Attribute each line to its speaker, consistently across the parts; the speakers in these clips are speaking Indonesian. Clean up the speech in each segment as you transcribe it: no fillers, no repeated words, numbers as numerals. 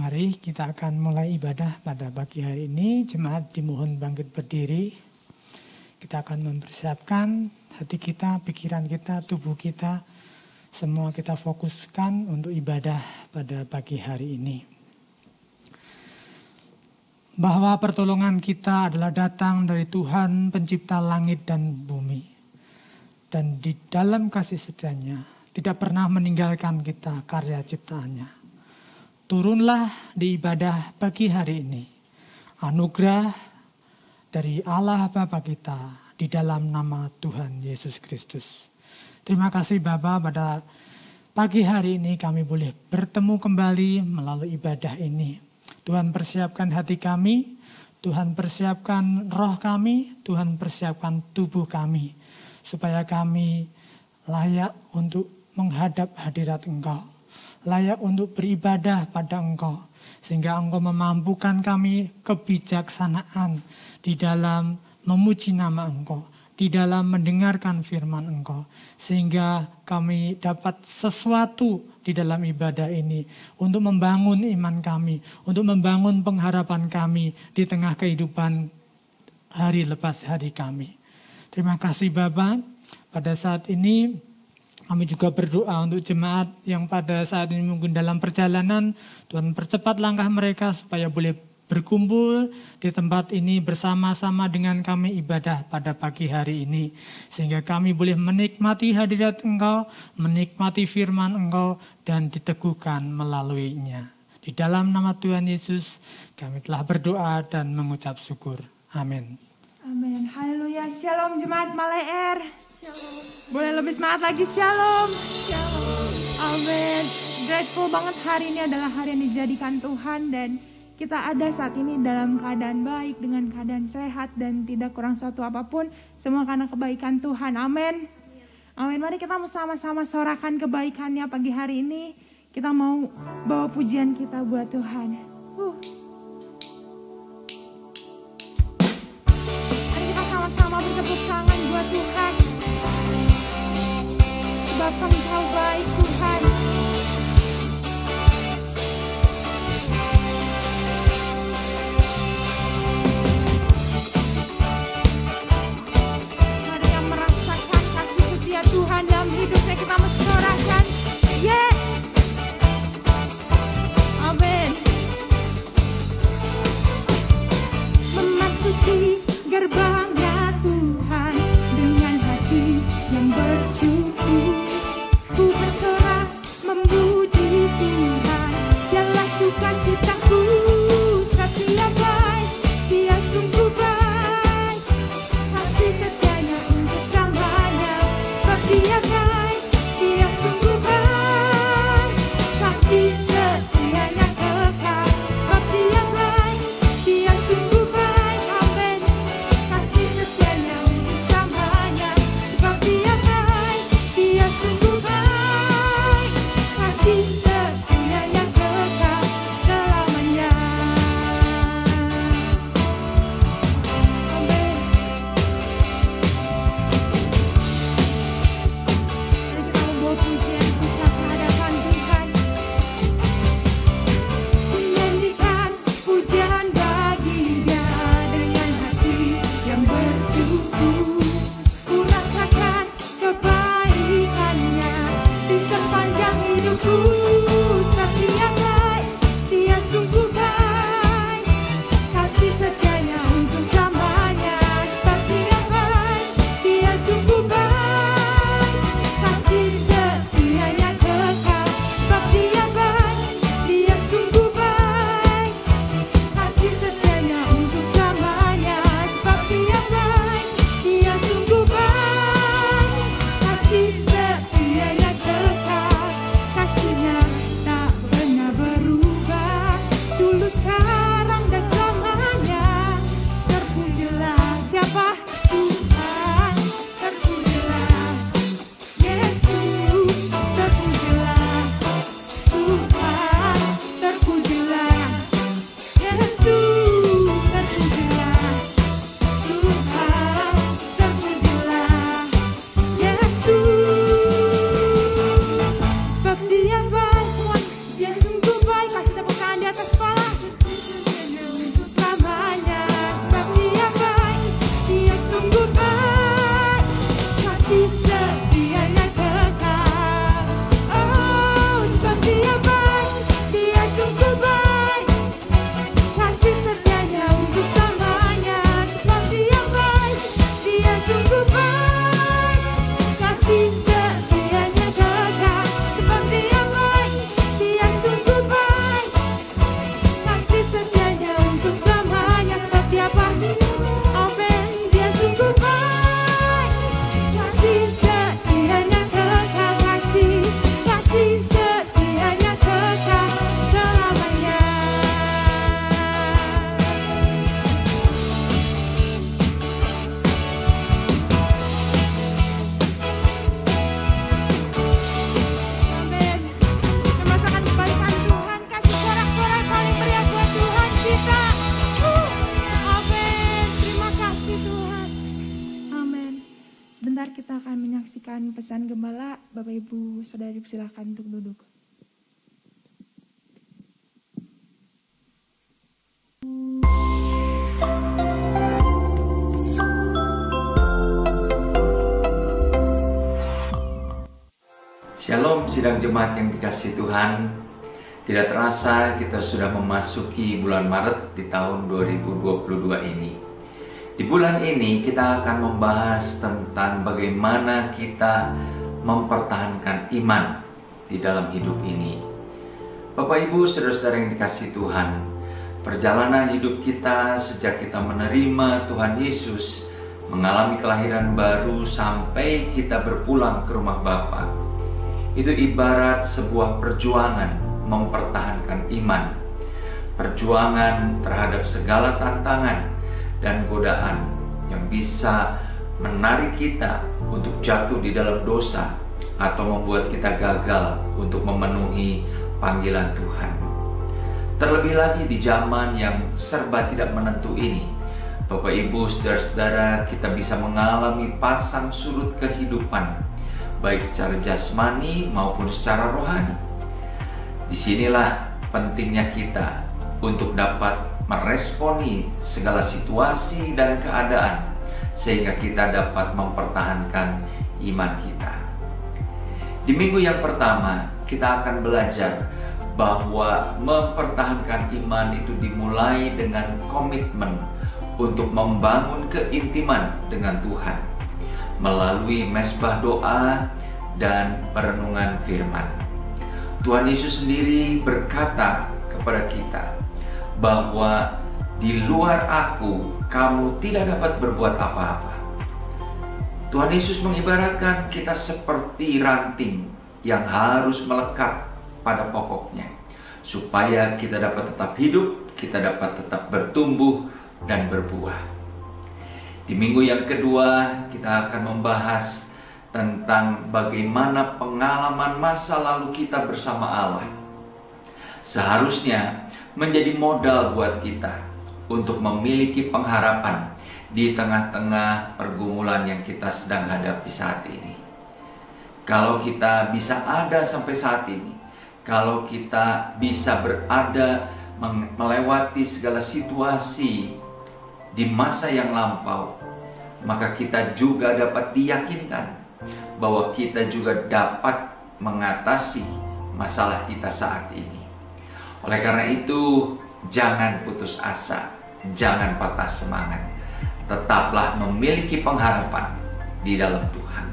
Speaker 1: Mari kita akan mulai ibadah pada pagi hari ini. Jemaat dimohon bangkit berdiri. Kita akan mempersiapkan hati kita, pikiran kita, tubuh kita. Semua kita fokuskan untuk ibadah pada pagi hari ini. Bahwa pertolongan kita adalah datang dari Tuhan pencipta langit dan bumi. Dan di dalam kasih setianya tidak pernah meninggalkan kita karya ciptaannya. Turunlah di ibadah pagi hari ini. Anugerah dari Allah Bapa kita di dalam nama Tuhan Yesus Kristus. Terima kasih Bapa, pada pagi hari ini kami boleh bertemu kembali melalui ibadah ini. Tuhan persiapkan hati kami, Tuhan persiapkan roh kami, Tuhan persiapkan tubuh kami. Supaya kami layak untuk menghadap hadirat Engkau. Layak untuk beribadah pada Engkau. Sehingga Engkau memampukan kami kebijaksanaan di dalam memuji nama Engkau. Di dalam mendengarkan firman Engkau. Sehingga kami dapat sesuatu di dalam ibadah ini. Untuk membangun iman kami. Untuk membangun pengharapan kami di tengah kehidupan hari lepas hari kami. Terima kasih Bapa. Pada saat ini kami juga berdoa untuk jemaat yang pada saat ini mungkin dalam perjalanan. Tuhan percepat langkah mereka supaya boleh berkumpul di tempat ini bersama-sama dengan kami ibadah pada pagi hari ini. Sehingga kami boleh menikmati hadirat Engkau, menikmati firman Engkau dan diteguhkan melaluinya. Di dalam nama Tuhan Yesus kami telah berdoa dan mengucap syukur. Amin.
Speaker 2: Amin. Haleluya. Shalom jemaat Maleer. Boleh lebih semangat lagi, shalom. Amin. Grateful banget, hari ini adalah hari yang dijadikan Tuhan. Dan kita ada saat ini dalam keadaan baik, dengan keadaan sehat dan tidak kurang suatu apapun. Semua karena kebaikan Tuhan, amin. Amin, mari kita sama-sama sorakan kebaikannya pagi hari ini. Kita mau bawa pujian kita buat Tuhan. Mari kita sama-sama bertepuk tangan buat Tuhan. Sebab Engkau baik Tuhan. Mari yang merasakan kasih setia Tuhan dalam hidupnya, kita mensorakan. Yes. Amin. Memasuki gerbangnya Tuhan dengan hati yang bersyukur. Ku bersorak memuji Tuhan, dialah sukacitaku. Sebab Dia baik, Dia sungguh baik, kasih setianya untuk selamanya. Sebab Dia baik, Dia sungguh baik, kasih setianya kekal. Sebab Dia baik, Dia sungguh baik, amin, kasih setianya untuk selamanya. Sebab Dia baik, Dia sungguh baik, kasih setianya kekal selamanya. Amin. Mari kita membawa pujian kita ke hadapan Tuhan. Menyanyikan pujian bagi Dia dengan hati yang bersyukur. Ku rasakan kebaikannya di sepanjang hidupku. Sebab Dia baik, Dia sungguh baik, kasih setianya untuk selamanya. Sebab Dia baik, Dia sungguh baik, kasih setianya kekal. Sebab Dia baik, Dia sungguh baik, kasih setianya untuk selamanya. Sebab Dia baik, Dia sungguh baik, kasih setianya kekal. Kasihnya pesan gembala, Bapak Ibu Saudari silakan untuk duduk.
Speaker 3: Shalom sidang jemaat yang dikasihi Tuhan. Tidak terasa kita sudah memasuki bulan Maret di tahun 2022 ini. Di bulan ini kita akan membahas tentang bagaimana kita mempertahankan iman di dalam hidup ini. Bapak Ibu saudara-saudara yang dikasihi Tuhan, perjalanan hidup kita sejak kita menerima Tuhan Yesus, mengalami kelahiran baru sampai kita berpulang ke rumah Bapa, itu ibarat sebuah perjuangan mempertahankan iman. Perjuangan terhadap segala tantangan dan godaan yang bisa menarik kita untuk jatuh di dalam dosa atau membuat kita gagal untuk memenuhi panggilan Tuhan. Terlebih lagi di zaman yang serba tidak menentu ini, Bapak Ibu saudara-saudara, kita bisa mengalami pasang surut kehidupan, baik secara jasmani maupun secara rohani. Disinilah pentingnya kita untuk dapat meresponi segala situasi dan keadaan sehingga kita dapat mempertahankan iman kita. Di minggu yang pertama kita akan belajar bahwa mempertahankan iman itu dimulai dengan komitmen untuk membangun keintiman dengan Tuhan melalui mezbah doa dan perenungan firman. Tuhan Yesus sendiri berkata kepada kita bahwa di luar aku kamu tidak dapat berbuat apa-apa. Tuhan Yesus mengibaratkan kita seperti ranting yang harus melekat pada pokoknya supaya kita dapat tetap hidup, kita dapat tetap bertumbuh dan berbuah. Di minggu yang kedua kita akan membahas tentang bagaimana pengalaman masa lalu kita bersama Allah seharusnya menjadi modal buat kita untuk memiliki pengharapan di tengah-tengah pergumulan yang kita sedang hadapi saat ini. Kalau kita bisa ada sampai saat ini, kalau kita bisa berada melewati segala situasi di masa yang lampau, maka kita juga dapat diyakinkan bahwa kita juga dapat mengatasi masalah kita saat ini. Oleh karena itu, jangan putus asa, jangan patah semangat. Tetaplah memiliki pengharapan di dalam Tuhan.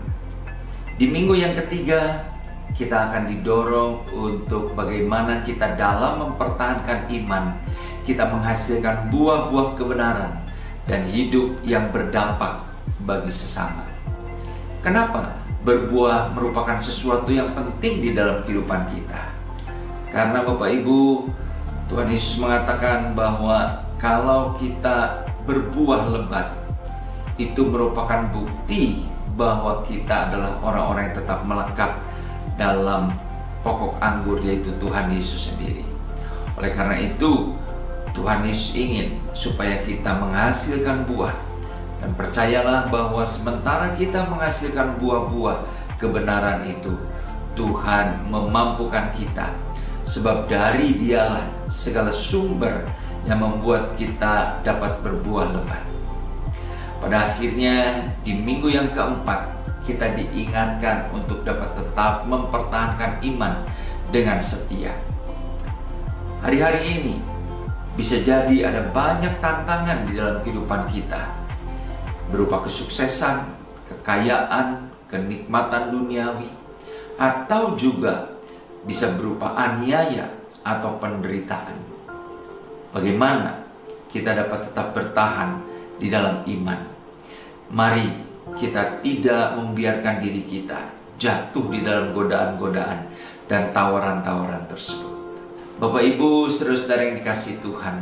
Speaker 3: Di minggu yang ketiga, kita akan didorong untuk bagaimana kita dalam mempertahankan iman, kita menghasilkan buah-buah kebenaran dan hidup yang berdampak bagi sesama. Kenapa berbuah merupakan sesuatu yang penting di dalam kehidupan kita? Karena Bapak Ibu, Tuhan Yesus mengatakan bahwa kalau kita berbuah lebat, itu merupakan bukti bahwa kita adalah orang-orang yang tetap melekat dalam pokok anggur, yaitu Tuhan Yesus sendiri. Oleh karena itu, Tuhan Yesus ingin supaya kita menghasilkan buah. Dan percayalah bahwa sementara kita menghasilkan buah-buah kebenaran itu, Tuhan memampukan kita. Sebab dari Dialah segala sumber yang membuat kita dapat berbuah lebat. Pada akhirnya di minggu yang keempat, kita diingatkan untuk dapat tetap mempertahankan iman dengan setia. Hari-hari ini bisa jadi ada banyak tantangan di dalam kehidupan kita, berupa kesuksesan, kekayaan, kenikmatan duniawi, atau juga bisa berupa aniaya atau penderitaan. Bagaimana kita dapat tetap bertahan di dalam iman? Mari kita tidak membiarkan diri kita jatuh di dalam godaan-godaan dan tawaran-tawaran tersebut. Bapak Ibu saudara-saudara yang dikasihi Tuhan,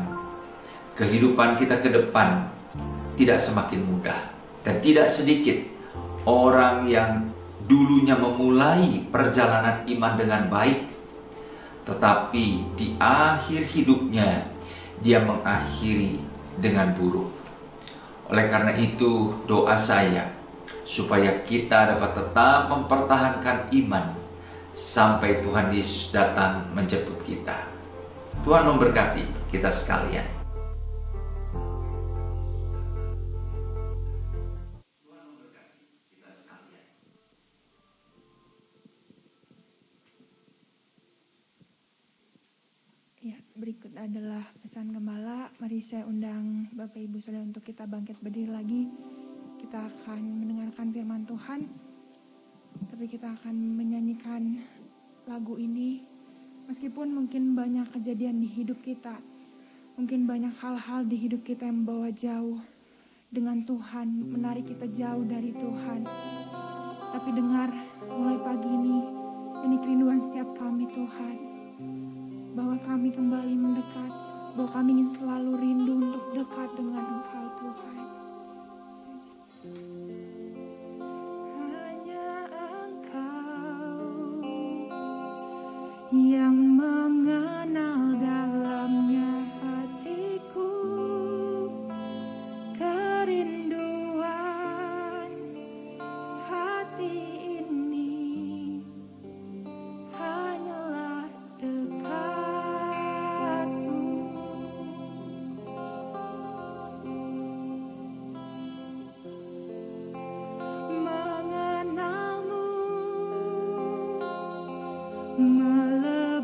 Speaker 3: kehidupan kita ke depan tidak semakin mudah, dan tidak sedikit orang yang dulunya memulai perjalanan iman dengan baik, tetapi di akhir hidupnya dia mengakhiri dengan buruk. Oleh karena itu, doa saya supaya kita dapat tetap mempertahankan iman sampai Tuhan Yesus datang menjemput kita. Tuhan memberkati kita sekalian.
Speaker 2: Ya, berikut adalah pesan gembala. Mari saya undang Bapak Ibu Saudara untuk kita bangkit berdiri lagi. Kita akan mendengarkan firman Tuhan, tapi kita akan menyanyikan lagu ini. Meskipun mungkin banyak kejadian di hidup kita, mungkin banyak hal-hal di hidup kita yang membawa jauh dengan Tuhan, menarik kita jauh dari Tuhan. Tapi dengar, mulai pagi ini kerinduan setiap kami Tuhan, bahwa kami kembali mendekat, bahwa kami ingin selalu rindu untuk dekat dengan Engkau Tuhan. Hanya Engkau yang mengenal dalamnya hatiku, kerinduan hati ini hanyalah dekat-Mu. Mengenal-Mu melebihi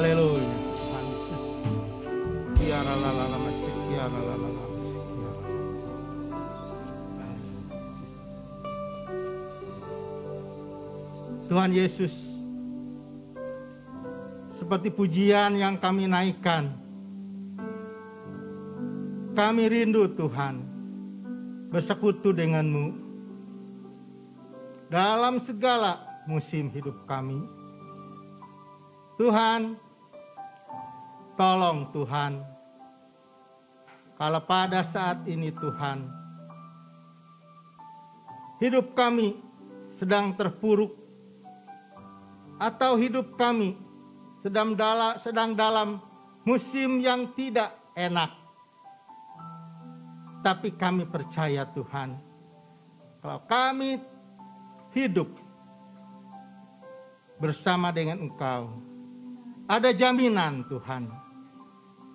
Speaker 4: Haleluya. Tuhan Yesus. Biarlah lala masih, biarlah lala masih, biarlah. Tuhan Yesus, seperti pujian yang kami naikkan, kami rindu Tuhan bersekutu denganmu dalam segala musim hidup kami. Tuhan, tolong Tuhan, kalau pada saat ini Tuhan, hidup kami sedang terpuruk, atau hidup kami sedang dalam musim yang tidak enak. Tapi kami percaya Tuhan, kalau kami hidup bersama dengan Engkau, ada jaminan Tuhan,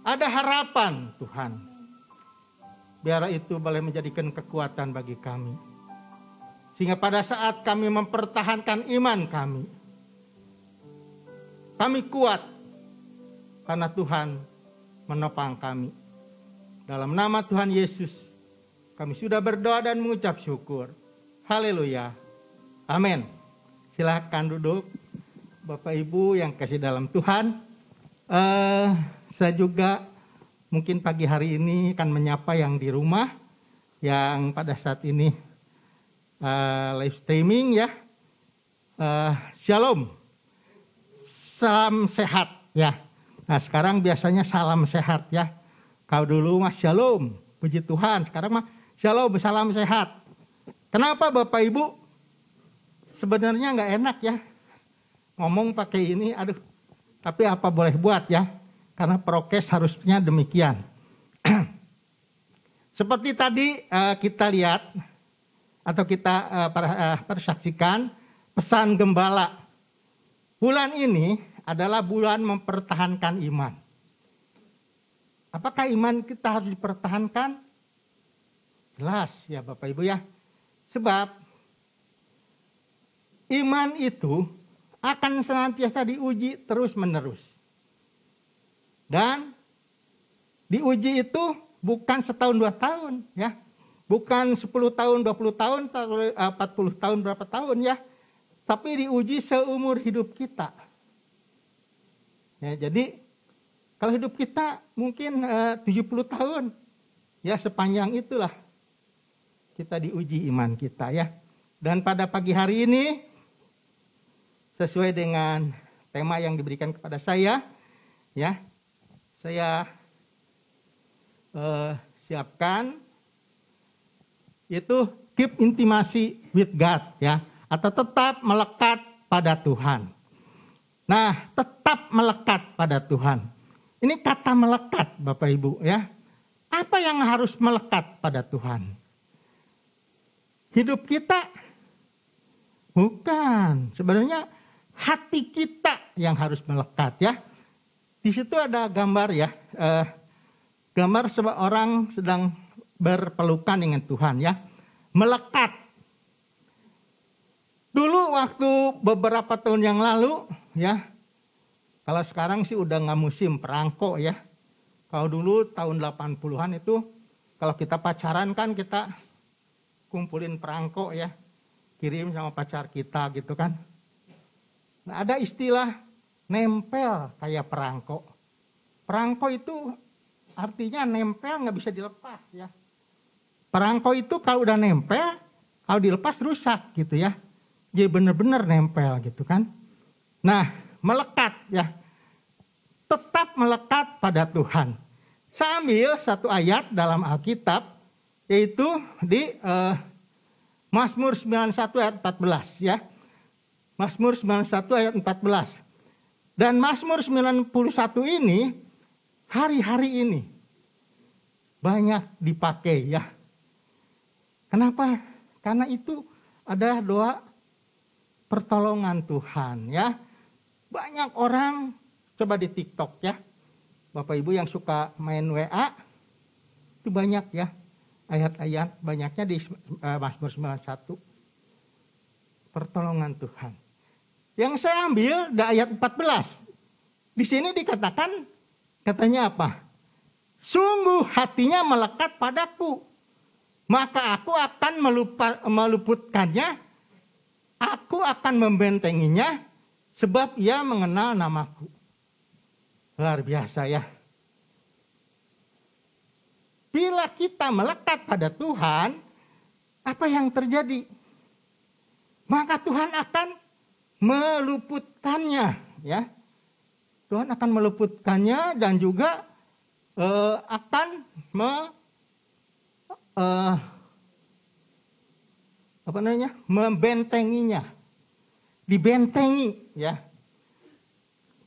Speaker 4: ada harapan Tuhan. Biar itu boleh menjadikan kekuatan bagi kami. Sehingga pada saat kami mempertahankan iman kami kuat karena Tuhan menopang kami. Dalam nama Tuhan Yesus, kami sudah berdoa dan mengucap syukur. Haleluya. Amin. Silakan duduk, Bapak Ibu yang kasih dalam Tuhan. Saya juga mungkin pagi hari ini akan menyapa yang di rumah, yang pada saat ini live streaming ya. Shalom. Salam sehat ya. Nah sekarang biasanya salam sehat ya. Kau dulu mah shalom, puji Tuhan. Sekarang mah shalom, salam sehat. Kenapa Bapak Ibu? Sebenarnya nggak enak ya ngomong pakai ini, aduh. Tapi apa boleh buat ya, karena prokes harusnya demikian. Seperti tadi kita lihat atau kita persaksikan pesan gembala. Bulan ini adalah bulan mempertahankan iman. Apakah iman kita harus dipertahankan? Jelas ya Bapak Ibu ya. Sebab iman itu akan senantiasa diuji terus menerus. Dan diuji itu bukan setahun 2 tahun ya. Bukan 10 tahun, 20 tahun, 40 tahun, berapa tahun ya. Tapi diuji seumur hidup kita. Ya, jadi kalau hidup kita mungkin 70 tahun. Ya sepanjang itulah kita diuji iman kita ya. Dan pada pagi hari ini sesuai dengan tema yang diberikan kepada saya. Ya, saya siapkan itu keep intimacy with God ya. Atau tetap melekat pada Tuhan. Nah, tetap melekat pada Tuhan. Ini kata melekat Bapak Ibu ya. Apa yang harus melekat pada Tuhan? Hidup kita? Bukan. Sebenarnya hati kita yang harus melekat ya. Di situ ada gambar ya. Gambar seorang sedang berpelukan dengan Tuhan ya. Melekat. Dulu waktu beberapa tahun yang lalu ya, kalau sekarang sih udah nggak musim perangko ya. Kalau dulu tahun 80-an itu kalau kita pacaran kan kita kumpulin perangko ya, kirim sama pacar kita gitu kan. Nah, ada istilah nempel kayak perangko. Perangko itu artinya nempel nggak bisa dilepas ya. Perangko itu kalau udah nempel, kalau dilepas rusak gitu ya. Jadi benar-benar nempel gitu kan. Nah, melekat ya. Tetap melekat pada Tuhan. Saya ambil satu ayat dalam Alkitab, yaitu di Mazmur 91 ayat 14 ya. Mazmur 91 ayat 14. Dan Mazmur 91 ini, hari-hari ini banyak dipakai ya. Kenapa? Karena itu adalah doa pertolongan Tuhan ya. Banyak orang coba di TikTok ya. Bapak Ibu yang suka main WA itu banyak ya. Ayat-ayat banyaknya di Mazmur 91. Pertolongan Tuhan. Yang saya ambil di ayat 14. Di sini dikatakan, katanya apa? Sungguh hatinya melekat padaku, maka aku akan meluputkannya, aku akan membentenginya, sebab ia mengenal namaku. Luar biasa ya. Bila kita melekat pada Tuhan, apa yang terjadi? Maka Tuhan akan meluputkannya, ya. Tuhan akan meluputkannya dan juga akan membentenginya, dibentengi, ya.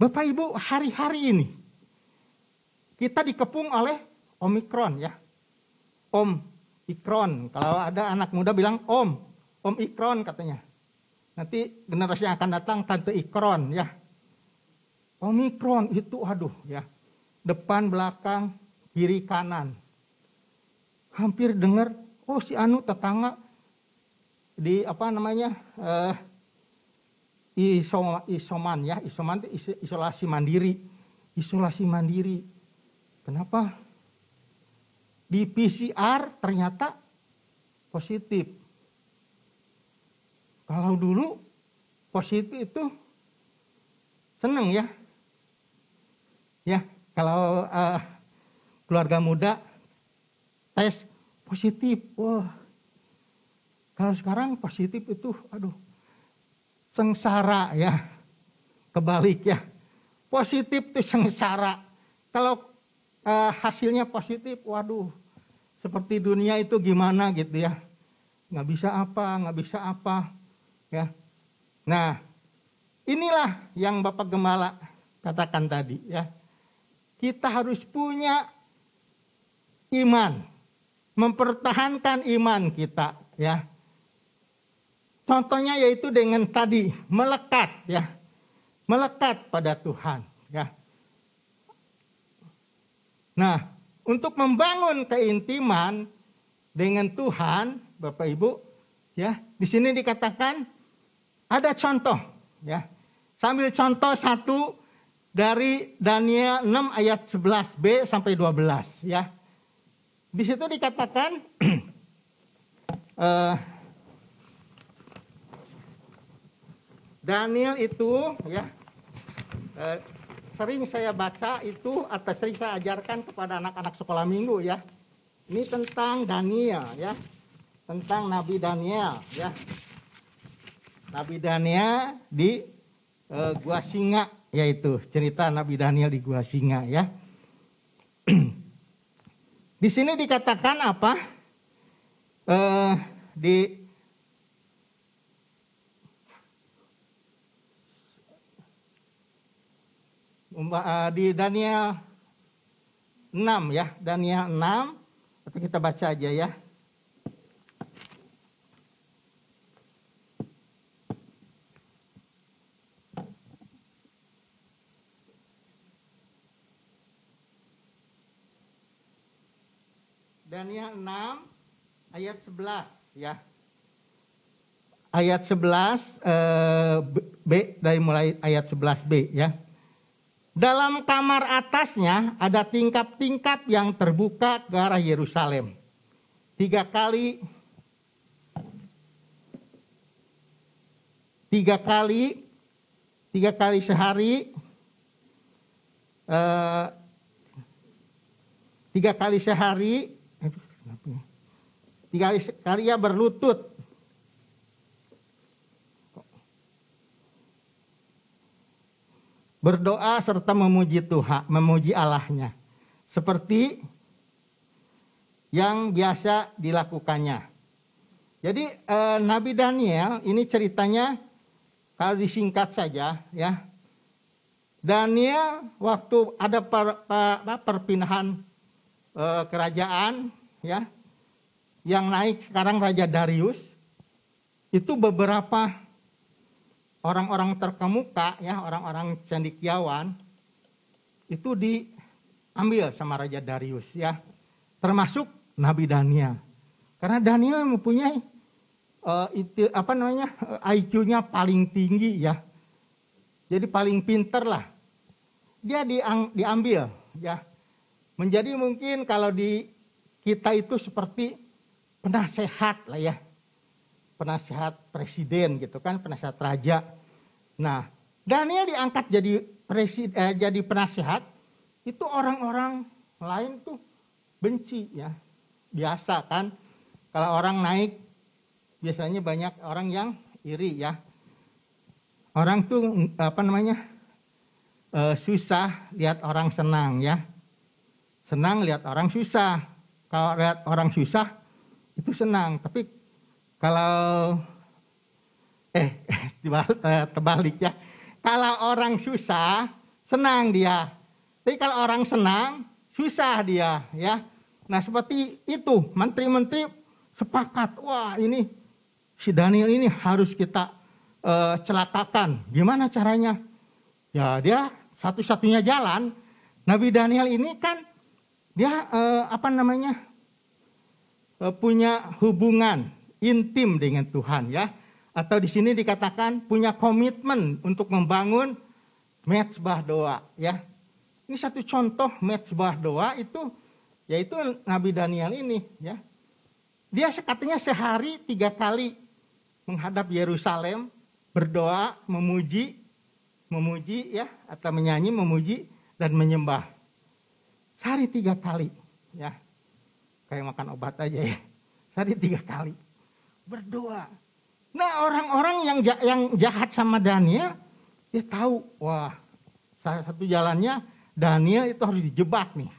Speaker 4: Bapak Ibu, hari-hari ini kita dikepung oleh Omikron, ya. Omikron. Kalau ada anak muda bilang Omikron katanya. Nanti generasi yang akan datang Tante Ikron, ya. Omikron itu aduh, ya. Depan, belakang, kiri, kanan. Hampir dengar, oh si anu tetangga di isoman, ya. Isoman itu isolasi mandiri. Isolasi mandiri. Kenapa? Di PCR ternyata positif. Kalau dulu positif itu seneng, ya. Ya, kalau keluarga muda tes positif, wah. Kalau sekarang positif itu, aduh, sengsara, ya. Kebalik, ya. Positif itu sengsara. Kalau hasilnya positif, waduh, seperti dunia itu gimana gitu, ya. Nggak bisa apa, ya. Nah, inilah yang Bapak Gembala katakan tadi, ya. Kita harus punya iman, mempertahankan iman kita, ya. Contohnya yaitu dengan tadi melekat, ya. Melekat pada Tuhan, ya. Nah, untuk membangun keintiman dengan Tuhan, Bapak Ibu, ya, di sini dikatakan ada contoh, ya. Sambil contoh satu dari Daniel 6 ayat 11b sampai 12, ya. Di situ dikatakan Daniel itu, ya, sering saya baca itu atau sering saya ajarkan kepada anak-anak sekolah minggu, ya. Ini tentang Daniel, ya. Tentang Nabi Daniel, ya. Nabi Daniel di Gua Singa, yaitu cerita Nabi Daniel di Gua Singa, ya. Di sini dikatakan apa? Di Daniel 6, ya. Daniel 6, atau kita baca aja, ya. Daniel 6 ayat 11, ya. Ayat 11 B, dari mulai ayat 11b, ya. Dalam kamar atasnya ada tingkap-tingkap yang terbuka ke arah Yerusalem. 3 kali sehari, 3 kali sehari, 3 kali ia berlutut. Berdoa serta memuji Tuhan, memuji Allahnya. Seperti yang biasa dilakukannya. Jadi Nabi Daniel ini ceritanya kalau disingkat saja, ya. Daniel waktu ada perpindahan kerajaan, ya. Yang naik sekarang Raja Darius. Itu beberapa orang-orang terkemuka, ya, orang-orang cendekiawan itu diambil sama Raja Darius, ya, termasuk Nabi Daniel. Karena Daniel mempunyai IQ-nya paling tinggi, ya, jadi paling pinter lah. dia diambil ya. Menjadi mungkin kalau di kita itu seperti penasehat lah ya. Penasehat presiden gitu kan, penasehat raja. Nah, Daniel diangkat jadi penasehat, itu orang-orang lain tuh benci ya. Biasa kan, kalau orang naik biasanya banyak orang yang iri ya. Orang tuh susah lihat orang senang ya. Senang lihat orang susah. Kalau lihat orang susah itu senang. Tapi kalau terbalik ya. Kalau orang susah senang dia. Tapi kalau orang senang susah dia ya. Nah seperti itu menteri-menteri sepakat. Wah ini si Daniel ini harus kita celakakan. Gimana caranya? Ya dia satu-satunya jalan. Nabi Daniel ini kan dia punya hubungan intim dengan Tuhan ya. Atau di sini dikatakan punya komitmen untuk membangun mezbah doa ya. Ini satu contoh mezbah doa itu yaitu Nabi Daniel ini ya. Dia katanya sehari 3 kali menghadap Yerusalem berdoa, memuji ya atau menyanyi, memuji dan menyembah. Sehari 3 kali ya. Kayak makan obat aja ya. Sehari 3 kali berdoa. Nah orang-orang yang jahat sama Daniel, dia tahu, wah salah satu jalannya Daniel itu harus dijebak nih.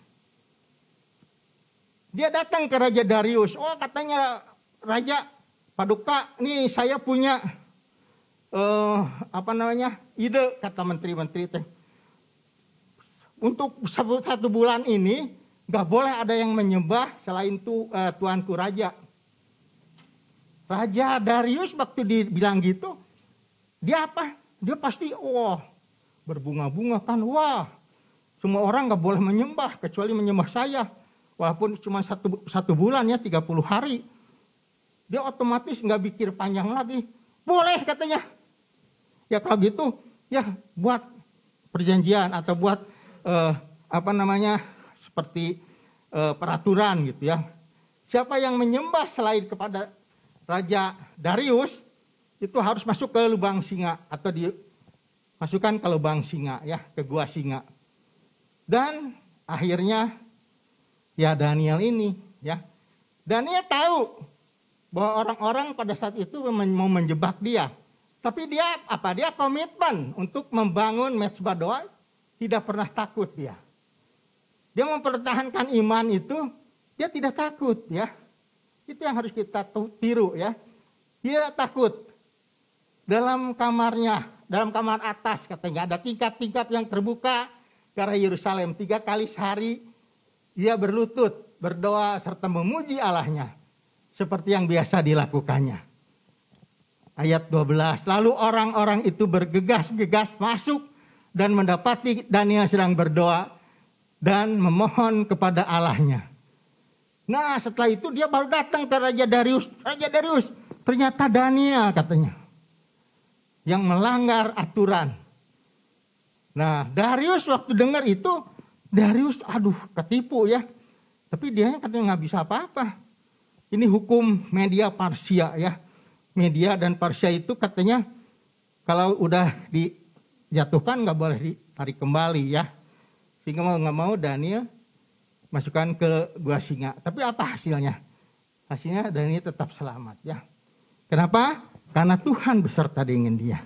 Speaker 4: Dia datang ke Raja Darius, oh katanya Raja Paduka, nih saya punya ide, kata menteri-menteri teh. Untuk 1 bulan ini gak boleh ada yang menyembah selain tuanku Raja. Raja Darius waktu dibilang gitu, dia apa? Dia pasti berbunga-bunga kan, semua orang gak boleh menyembah kecuali menyembah saya. Walaupun cuma satu bulan ya 30 hari. Dia otomatis gak pikir panjang lagi. Boleh katanya. Ya kalau gitu ya buat perjanjian atau buat seperti peraturan gitu ya. Siapa yang menyembah selain kepada Raja Darius itu harus masuk ke lubang singa atau dimasukkan ke lubang singa ya, ke gua singa. Dan akhirnya ya Daniel ini ya. Daniel tahu bahwa orang-orang pada saat itu mau menjebak dia. Tapi dia komitmen untuk membangun mezbah doa, tidak pernah takut dia. Dia mempertahankan iman itu, dia tidak takut ya. Itu yang harus kita tiru ya. Dia takut. Dalam kamarnya, dalam kamar atas katanya ada tingkap-tingkap yang terbuka ke arah Yerusalem. 3 kali sehari dia berlutut, berdoa serta memuji Allahnya. Seperti yang biasa dilakukannya. Ayat 12. Lalu orang-orang itu bergegas-gegas masuk dan mendapati Daniel sedang berdoa dan memohon kepada Allahnya. Nah setelah itu dia baru datang ke Raja Darius. Raja Darius, ternyata Daniel katanya yang melanggar aturan. Nah Darius waktu dengar itu, Darius ketipu ya. Tapi dia katanya gak bisa apa-apa. Ini hukum Media Parsia ya. Media dan Parsia itu katanya kalau udah dijatuhkan gak boleh ditarik kembali ya. Sehingga mau gak mau Daniel masukkan ke gua singa. Tapi apa hasilnya? Hasilnya Daniel tetap selamat ya. Kenapa? Karena Tuhan beserta dengan dia.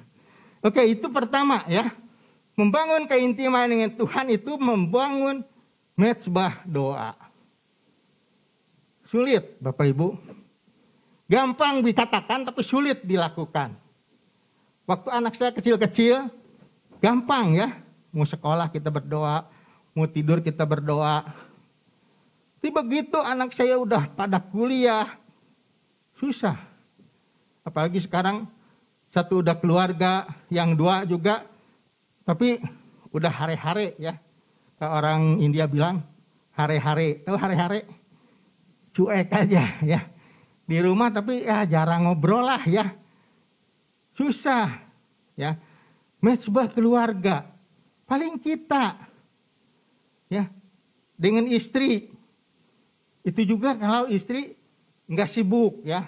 Speaker 4: Oke, itu pertama ya. Membangun keintiman dengan Tuhan itu membangun mezbah doa. Sulit Bapak Ibu. Gampang dikatakan tapi sulit dilakukan. Waktu anak saya kecil-kecil gampang ya. Mau sekolah kita berdoa, mau tidur kita berdoa. Tapi begitu anak saya udah pada kuliah, susah. Apalagi sekarang satu udah keluarga, yang 2 juga. Tapi udah hare-hare ya. Orang India bilang hare-hare. Tahu hare-hare? Cuek aja ya. Di rumah tapi ya jarang ngobrol lah ya. Susah ya. Mezbah keluarga. Paling kita, ya, dengan istri. Itu juga kalau istri nggak sibuk, ya.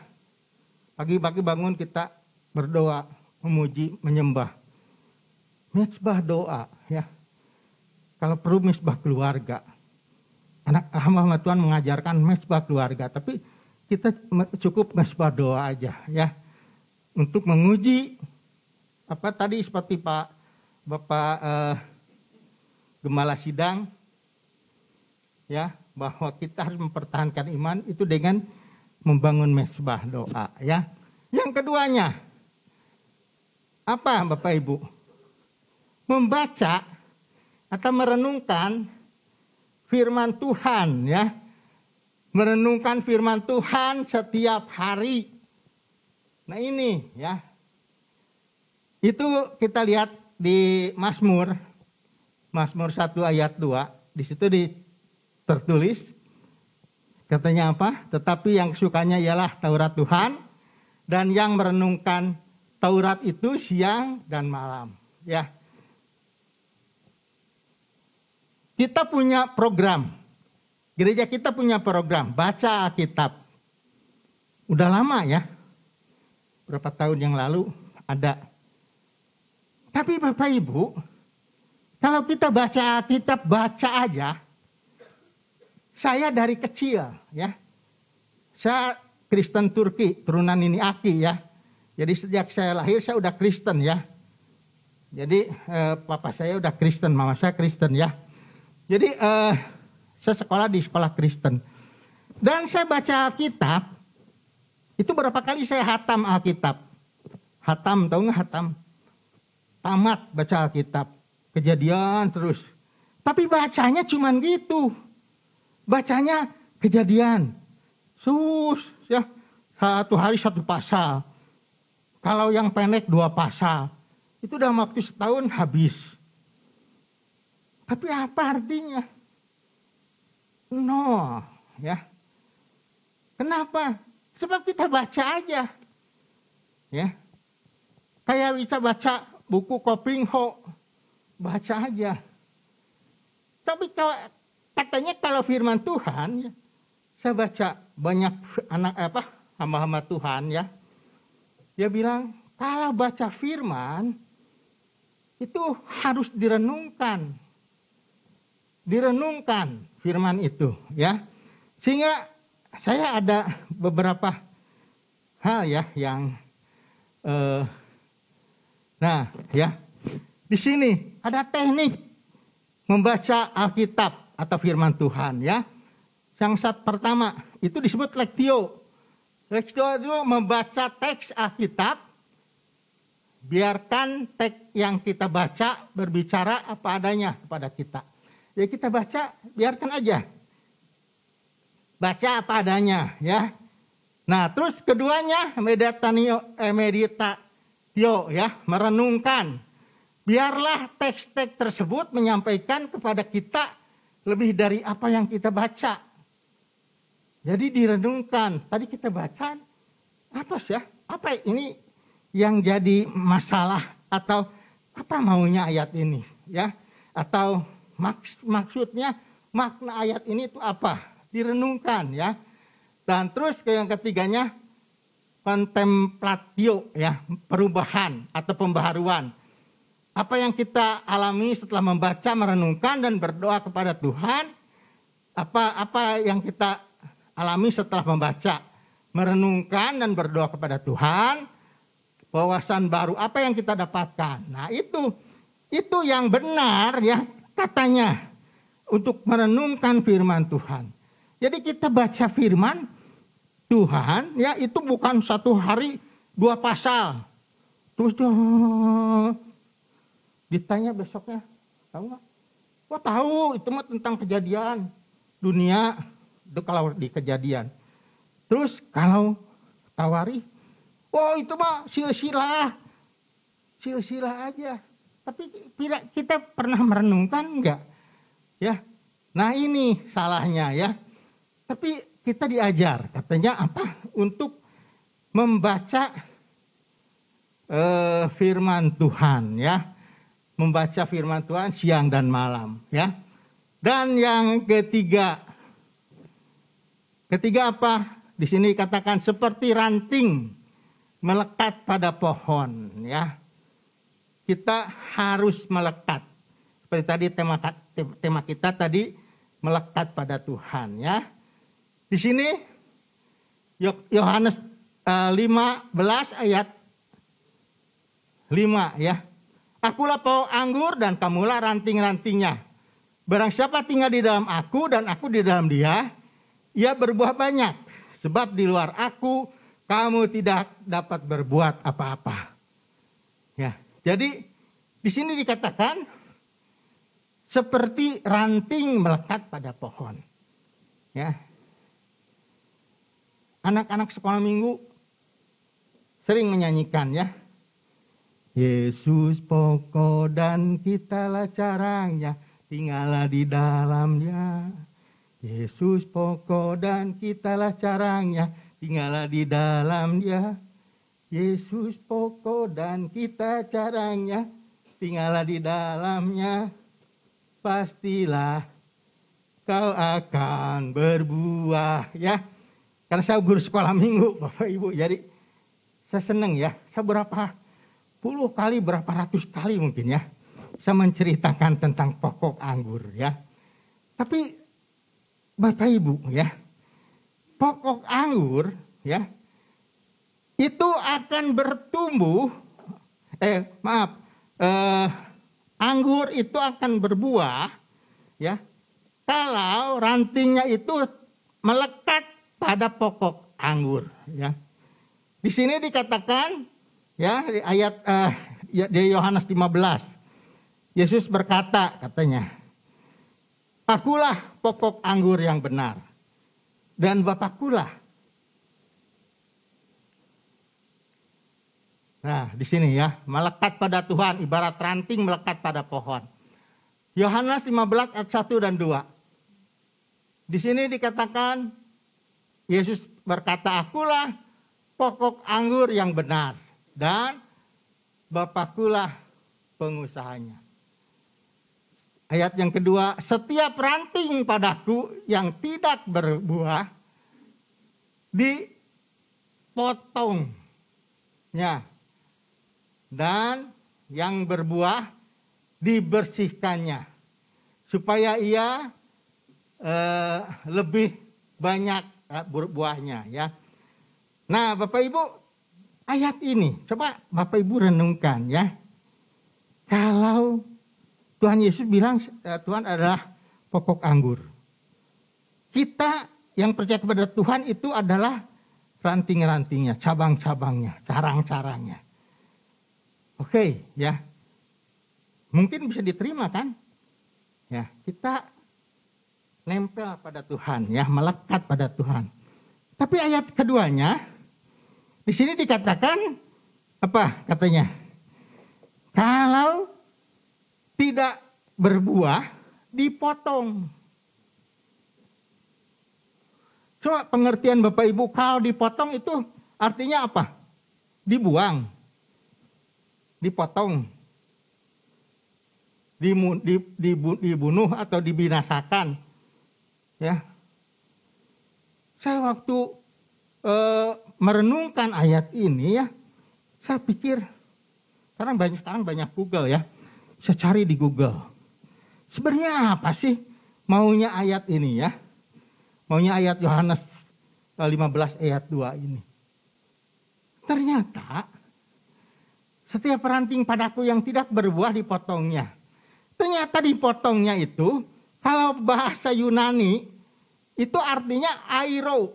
Speaker 4: Pagi-pagi bangun kita berdoa, memuji, menyembah. Mezbah doa, ya. Kalau perlu mezbah keluarga. Anak hamba Tuhan mengajarkan mezbah keluarga, tapi kita cukup mezbah doa aja, ya. Untuk menguji apa tadi seperti Bapak Gembala Sidang, ya, bahwa kita harus mempertahankan iman itu dengan membangun mezbah doa, ya. Yang keduanya apa Bapak Ibu? Membaca atau merenungkan firman Tuhan, ya. Merenungkan firman Tuhan setiap hari. Nah ini, ya. Itu kita lihat di Mazmur 1 ayat 2. Di situ tertulis, katanya apa? Tetapi yang sukanya ialah Taurat Tuhan, dan yang merenungkan Taurat itu siang dan malam. Ya, kita punya program, gereja kita punya program baca Alkitab. Udah lama ya, berapa tahun yang lalu ada. Tapi Bapak Ibu, kalau kita baca Alkitab, baca aja. Saya dari kecil, ya. Saya Kristen Turki, turunan ini Aki, ya. Jadi sejak saya lahir saya udah Kristen, ya. Jadi papa saya udah Kristen, mama saya Kristen, ya. Jadi saya sekolah di sekolah Kristen. Dan saya baca Alkitab, itu berapa kali saya hatam Alkitab. Hatam, tahu nggak hatam? Tamat baca Alkitab. Kejadian terus. Tapi bacanya cuman gitu. Bacanya Kejadian. Ya. Satu hari satu pasal. Kalau yang pendek 2 pasal. Itu dalam waktu setahun habis. Tapi apa artinya? No, ya. Kenapa? Sebab kita baca aja. Ya. Kayak bisa baca buku Koping Ho. Baca aja. Tapi katanya kalau firman Tuhan, saya baca banyak hamba-hamba Tuhan, ya. Dia bilang kalau baca firman itu harus direnungkan. Direnungkan firman itu, ya. Sehingga saya ada beberapa hal, ya, yang ya. Di sini ada teknik membaca Alkitab atau firman Tuhan, ya. Yang pertama itu disebut lectio. Lectio itu membaca teks Alkitab. Biarkan teks yang kita baca berbicara apa adanya kepada kita. Ya kita baca, biarkan aja. Baca apa adanya, ya. Nah, terus keduanya meditatio, ya, merenungkan. Biarlah teks-teks tersebut menyampaikan kepada kita lebih dari apa yang kita baca. Jadi direnungkan. Tadi kita baca apa sih, ya? Apa ini yang jadi masalah atau apa maunya ayat ini, ya? Atau maksudnya makna ayat ini itu apa? Direnungkan, ya. Dan terus ke yang ketiganya kontemplatio, ya, perubahan atau pembaharuan. Apa yang kita alami setelah membaca, merenungkan dan berdoa kepada Tuhan, apa yang kita alami setelah membaca, merenungkan dan berdoa kepada Tuhan, wawasan baru apa yang kita dapatkan. Nah, itu yang benar, ya, katanya untuk merenungkan firman Tuhan. Jadi kita baca firman Tuhan, ya, itu bukan satu hari 2 pasal. Terus ditanya besoknya, tahu nggak? Wah, tahu, itu mah tentang kejadian dunia, itu kalau di Kejadian. Terus kalau Tawari, oh itu mah silsilah aja. Tapi kita pernah merenungkan enggak? Ya, nah ini salahnya, ya. Tapi kita diajar, katanya apa? Untuk membaca firman Tuhan, ya. membaca firman Tuhan siang dan malam, ya. Dan yang ketiga apa? Di sini katakan seperti ranting melekat pada pohon, ya. Kita harus melekat. Seperti tadi tema kita tadi melekat pada Tuhan, ya. Di sini Yohanes 15 ayat 5, ya. Akulah pohon anggur dan kamulah ranting-rantingnya. Barang siapa tinggal di dalam aku dan aku di dalam dia, ia berbuah banyak. Sebab di luar aku kamu tidak dapat berbuat apa-apa. Ya, jadi di sini dikatakan seperti ranting melekat pada pohon. Ya. Anak-anak sekolah minggu sering menyanyikan, ya. Yesus pokok dan kitalah caranya, tinggallah di dalamnya. Yesus pokok dan kitalah caranya, tinggallah di dalamnya. Yesus pokok dan kita caranya, tinggallah di dalamnya. Pastilah kau akan berbuah, ya. Karena saya guru sekolah minggu, Bapak Ibu, jadi saya senang, ya. Saya berapa puluh kali, berapa ratus kali mungkin, ya, saya menceritakan tentang pokok anggur, ya. Tapi Bapak Ibu, ya, pokok anggur, ya, itu akan bertumbuh, anggur itu akan berbuah, ya, kalau rantingnya itu melekat pada pokok anggur, ya. Di sini dikatakan, ya, di ayat di Yohanes 15, Yesus berkata, katanya, akulah pokok anggur yang benar, dan Bapakkulah. Nah, di sini, ya, melekat pada Tuhan ibarat ranting melekat pada pohon. Yohanes 15 ayat 1 dan 2. Di sini dikatakan Yesus berkata, akulah pokok anggur yang benar dan Bapakkulah pengusahanya. Ayat yang kedua, setiap ranting padaku yang tidak berbuah dipotongnya, dan yang berbuah dibersihkannya, supaya ia lebih banyak buahnya, ya. Nah, Bapak Ibu, ayat ini coba Bapak Ibu renungkan, ya. Kalau Tuhan Yesus bilang Tuhan adalah pokok anggur, kita yang percaya kepada Tuhan itu adalah ranting-rantingnya, cabang-cabangnya, carang-carangnya. Oke, ya. Mungkin bisa diterima, kan? Ya, kita nempel pada Tuhan, ya, melekat pada Tuhan. Tapi ayat keduanya di sini dikatakan apa katanya? Kalau tidak berbuah dipotong. Coba pengertian Bapak Ibu, kalau dipotong itu artinya apa? Dibuang, dipotong, dibunuh atau dibinasakan, ya. Saya waktu merenungkan ayat ini, ya, saya pikir, sekarang banyak Google, ya, saya cari di Google. Sebenarnya apa sih maunya ayat ini, ya? Maunya ayat Yohanes 15 ayat 2 ini. Ternyata setiap ranting padaku yang tidak berbuah dipotongnya. Ternyata dipotongnya itu, kalau bahasa Yunani itu artinya airo.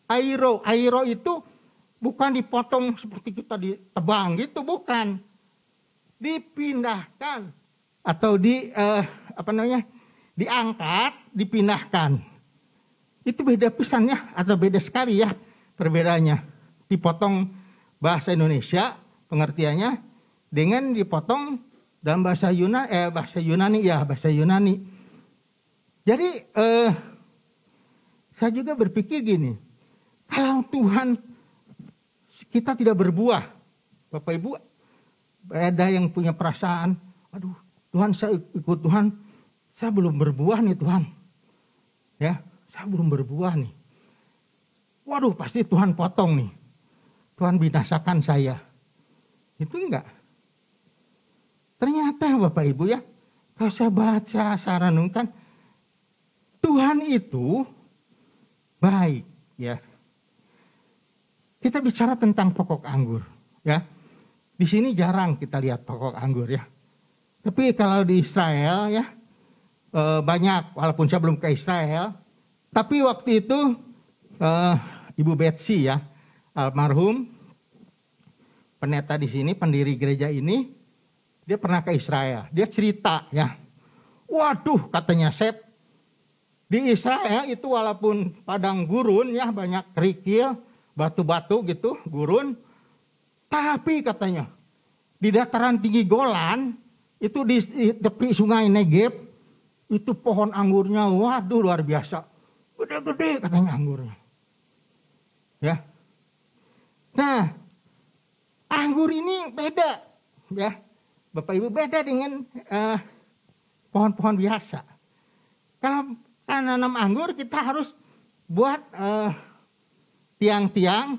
Speaker 4: Airo itu bukan dipotong seperti kita ditebang gitu, bukan. Dipindahkan atau diangkat, dipindahkan. Itu beda pisannya atau beda sekali, ya, perbedaannya. Dipotong bahasa Indonesia pengertiannya dengan dipotong dalam bahasa Yunani. Jadi saya juga berpikir gini, kalau Tuhan kita tidak berbuah, Bapak Ibu, ada yang punya perasaan, Aduh, Tuhan saya ikut Tuhan, saya belum berbuah nih Tuhan. Ya, saya belum berbuah nih. Waduh, pasti Tuhan potong nih. Tuhan binasakan saya. Itu enggak. Ternyata Bapak Ibu ya, kalau saya baca, saya renungkan, Tuhan itu baik ya. Kita bicara tentang pokok anggur ya. Di sini jarang kita lihat pokok anggur ya. Tapi kalau di Israel ya banyak, walaupun saya belum ke Israel. Tapi waktu itu Ibu Betsy ya, almarhum pendeta di sini, pendiri gereja ini, dia pernah ke Israel. Dia cerita ya, waduh katanya Sep, di Israel itu walaupun padang gurun ya, banyak kerikil, batu-batu gitu, gurun. Tapi katanya di dataran tinggi Golan, itu di tepi sungai Negev, itu pohon anggurnya waduh luar biasa. Gede-gede katanya anggurnya. Ya. Nah, anggur ini beda ya. Bapak Ibu, beda dengan pohon-pohon biasa. Kalau nanam anggur kita harus buat tiang-tiang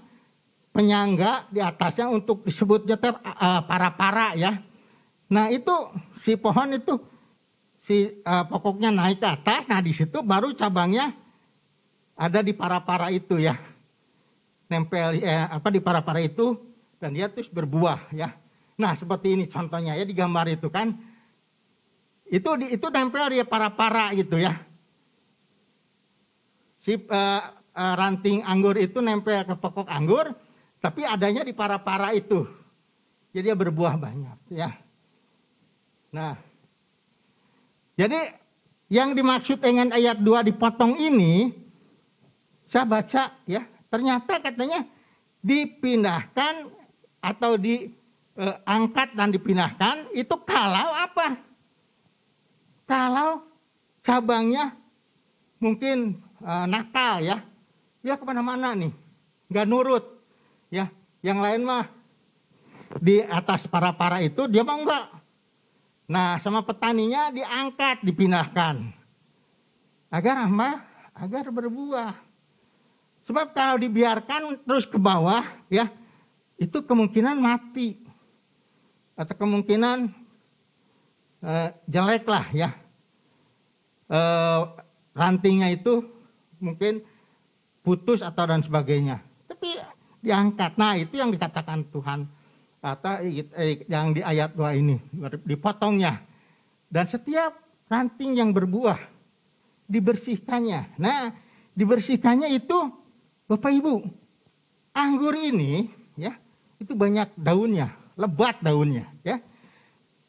Speaker 4: penyangga di atasnya untuk disebutnya para-para ya. Nah itu si pohon itu pokoknya naik ke atas. Nah di situ baru cabangnya ada di para-para itu ya. Nempel di para-para itu dan dia terus berbuah ya. Nah seperti ini contohnya ya di gambar itu kan. Itu nempel di para-para gitu ya. Si ranting anggur itu nempel ke pokok anggur. Tapi adanya di para-para itu. Jadi dia berbuah banyak ya. Nah. Jadi yang dimaksud dengan ayat 2 dipotong ini. Saya baca ya. Ternyata katanya dipindahkan atau diangkat dan dipindahkan. Itu kalau apa? Kalau cabangnya mungkin nakal ya. Dia kemana-mana nih. Gak nurut. Ya, yang lain mah di atas para-para itu dia mah enggak. Nah, sama petaninya diangkat, dipindahkan. Agar apa? Agar berbuah. Sebab kalau dibiarkan terus ke bawah, ya, itu kemungkinan mati. Atau kemungkinan jelek lah ya. Rantingnya itu mungkin putus atau dan sebagainya. Tapi diangkat. Nah itu yang dikatakan Tuhan atau yang di ayat 2 ini dipotongnya. Dan setiap ranting yang berbuah dibersihkannya. Nah dibersihkannya itu Bapak Ibu, anggur ini ya itu banyak daunnya, lebat daunnya ya.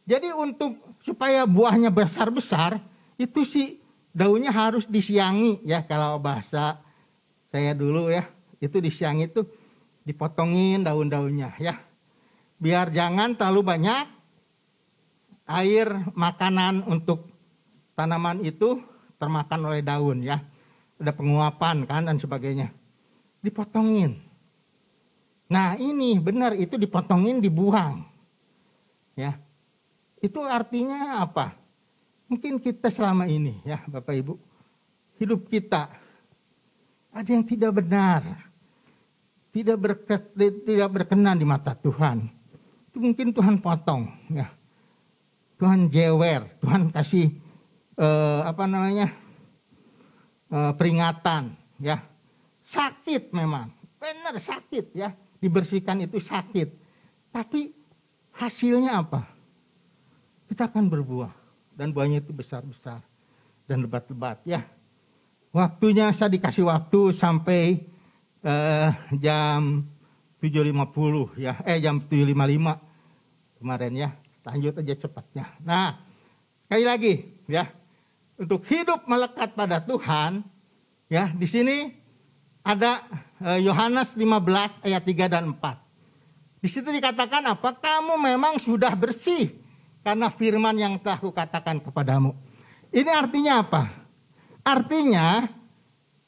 Speaker 4: Jadi untuk supaya buahnya besar-besar itu si daunnya harus disiangi ya, kalau bahasa saya dulu ya itu disiangi itu dipotongin daun-daunnya ya. Biar jangan terlalu banyak air makanan untuk tanaman itu termakan oleh daun ya. Ada penguapan kan dan sebagainya. Dipotongin. Nah ini benar itu dipotongin dibuang. Ya. Itu artinya apa? Mungkin kita selama ini ya Bapak Ibu. Hidup kita ada yang tidak benar. Tidak berkenan di mata Tuhan. Itu mungkin Tuhan potong ya. Tuhan jewer, Tuhan kasih peringatan ya. Sakit memang, benar sakit ya. Dibersihkan itu sakit. Tapi hasilnya apa? Kita akan berbuah dan buahnya itu besar-besar dan lebat-lebat ya. Waktunya saya dikasih waktu sampai jam 7.50 ya, jam 7.55 kemarin ya. Lanjut aja cepatnya. Nah, sekali lagi ya, untuk hidup melekat pada Tuhan ya, di sini ada Yohanes 15 ayat 3 dan 4. Di situ dikatakan apa? Kamu memang sudah bersih karena firman yang telah kukatakan kepadamu. Ini artinya apa? Artinya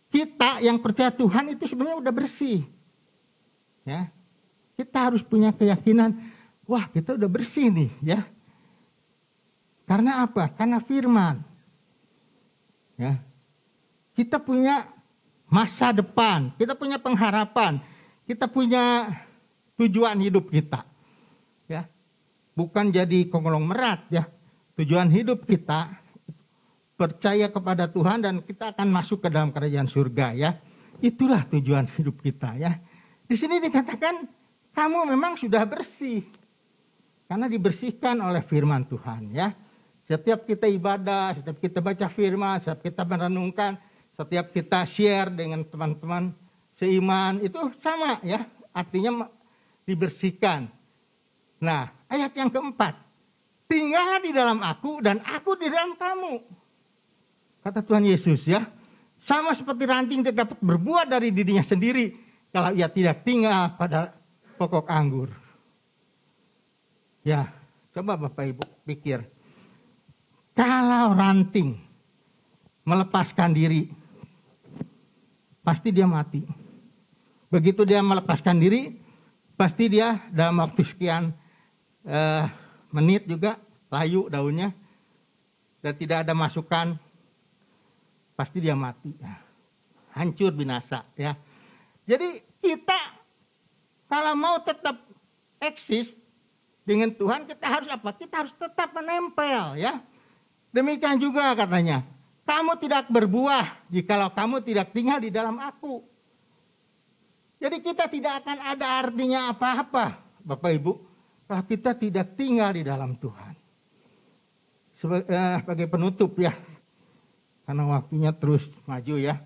Speaker 4: kita yang percaya Tuhan itu sebenarnya udah bersih. Ya. Kita harus punya keyakinan, wah kita udah bersih nih ya. Karena apa? Karena firman. Ya. Kita punya masa depan, kita punya pengharapan, kita punya tujuan hidup kita. Ya. Bukan jadi konglomerat ya. Tujuan hidup kita percaya kepada Tuhan dan kita akan masuk ke dalam kerajaan surga ya. Itulah tujuan hidup kita ya. Di sini dikatakan kamu memang sudah bersih. Karena dibersihkan oleh firman Tuhan ya. Setiap kita ibadah, setiap kita baca firman, setiap kita merenungkan, setiap kita share dengan teman-teman seiman, itu sama ya. Artinya dibersihkan. Nah, ayat yang keempat. Tinggallah di dalam aku dan aku di dalam kamu. Kata Tuhan Yesus ya. Sama seperti ranting tidak dapat berbuah dari dirinya sendiri kalau ia tidak tinggal pada pokok anggur. Ya, coba Bapak Ibu pikir. Kalau ranting melepaskan diri, pasti dia mati. Begitu dia melepaskan diri, pasti dia dalam waktu sekian menit juga layu daunnya. Dan tidak ada masukan, pasti dia mati. Hancur binasa ya. Jadi kita kalau mau tetap eksis dengan Tuhan, kita harus apa? Kita harus tetap menempel ya. Demikian juga katanya, kamu tidak berbuah jikalau kamu tidak tinggal di dalam aku. Jadi kita tidak akan ada artinya apa-apa, Bapak Ibu, kalau kita tidak tinggal di dalam Tuhan. Sebagai penutup ya, karena waktunya terus maju ya.